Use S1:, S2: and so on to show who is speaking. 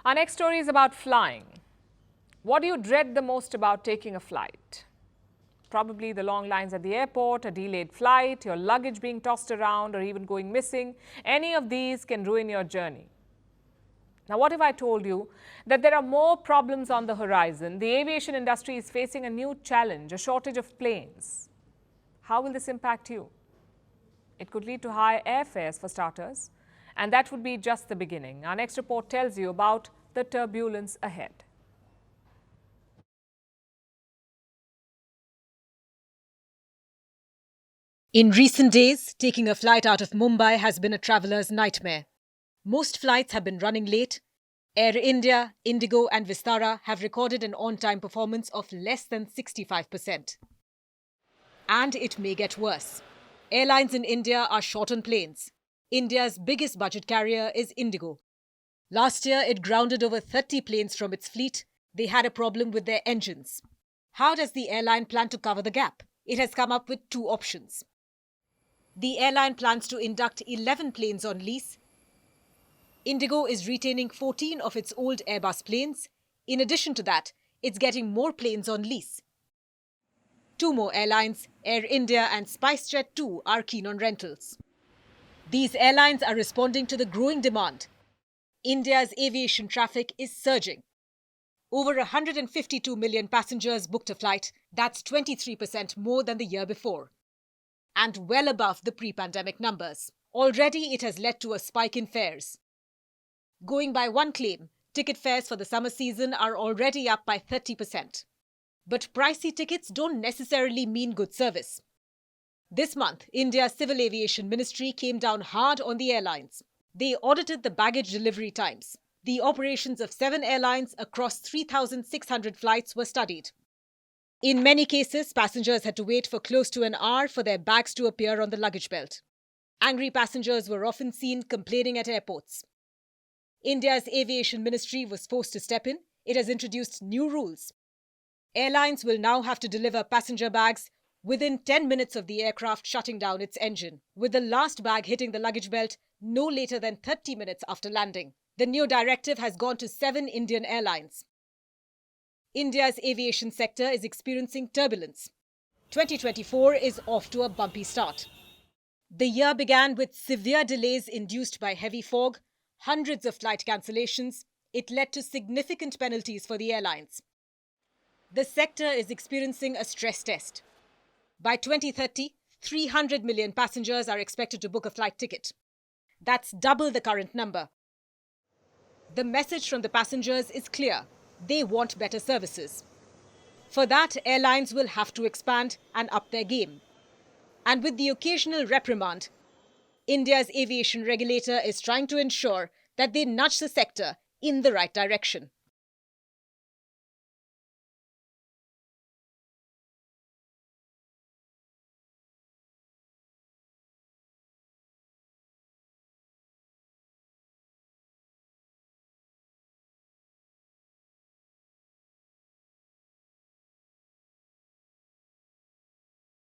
S1: Our next story is about flying. What do you dread the most about taking a flight? Probably the long lines at the airport, a delayed flight, your luggage being tossed around, or even going missing. Any of these can ruin your journey. Now, what if I told you that there are more problems on the horizon? The aviation industry is facing a new challenge, a shortage of planes. How will this impact you? It could lead to higher airfares for starters, and that would be just the beginning. Our next report tells you about the turbulence ahead.
S2: In recent days, taking a flight out of Mumbai has been a traveller's nightmare. Most flights have been running late. Air India, Indigo and Vistara have recorded an on-time performance of less than 65%. And it may get worse. Airlines in India are short on planes. India's biggest budget carrier is Indigo. Last year, it grounded over 30 planes from its fleet. They had a problem with their engines. How does the airline plan to cover the gap? It has come up with two options. The airline plans to induct 11 planes on lease. Indigo is retaining 14 of its old Airbus planes. In addition to that, it's getting more planes on lease. Two more airlines, Air India and SpiceJet too, are keen on rentals. These airlines are responding to the growing demand. India's aviation traffic is surging. Over 152 million passengers booked a flight. That's 23% more than the year before, and well above the pre-pandemic numbers. Already, it has led to a spike in fares. Going by one claim, ticket fares for the summer season are already up by 30%. But pricey tickets don't necessarily mean good service. This month, India's Civil Aviation Ministry came down hard on the airlines. They audited the baggage delivery times. The operations of 7 airlines across 3,600 flights were studied. In many cases, passengers had to wait for close to an hour for their bags to appear on the luggage belt. Angry passengers were often seen complaining at airports. India's Aviation Ministry was forced to step in. It has introduced new rules. Airlines will now have to deliver passenger bags within 10 minutes of the aircraft shutting down its engine, with the last bag hitting the luggage belt no later than 30 minutes after landing. The new directive has gone to 7 Indian airlines. India's aviation sector is experiencing turbulence. 2024 is off to a bumpy start. The year began with severe delays induced by heavy fog, hundreds of flight cancellations. It led to significant penalties for the airlines. The sector is experiencing a stress test. By 2030, 300 million passengers are expected to book a flight ticket. That's double the current number. The message from the passengers is clear. They want better services. For that, airlines will have to expand and up their game. And with the occasional reprimand, India's aviation regulator is trying to ensure that they nudge the sector in the right direction.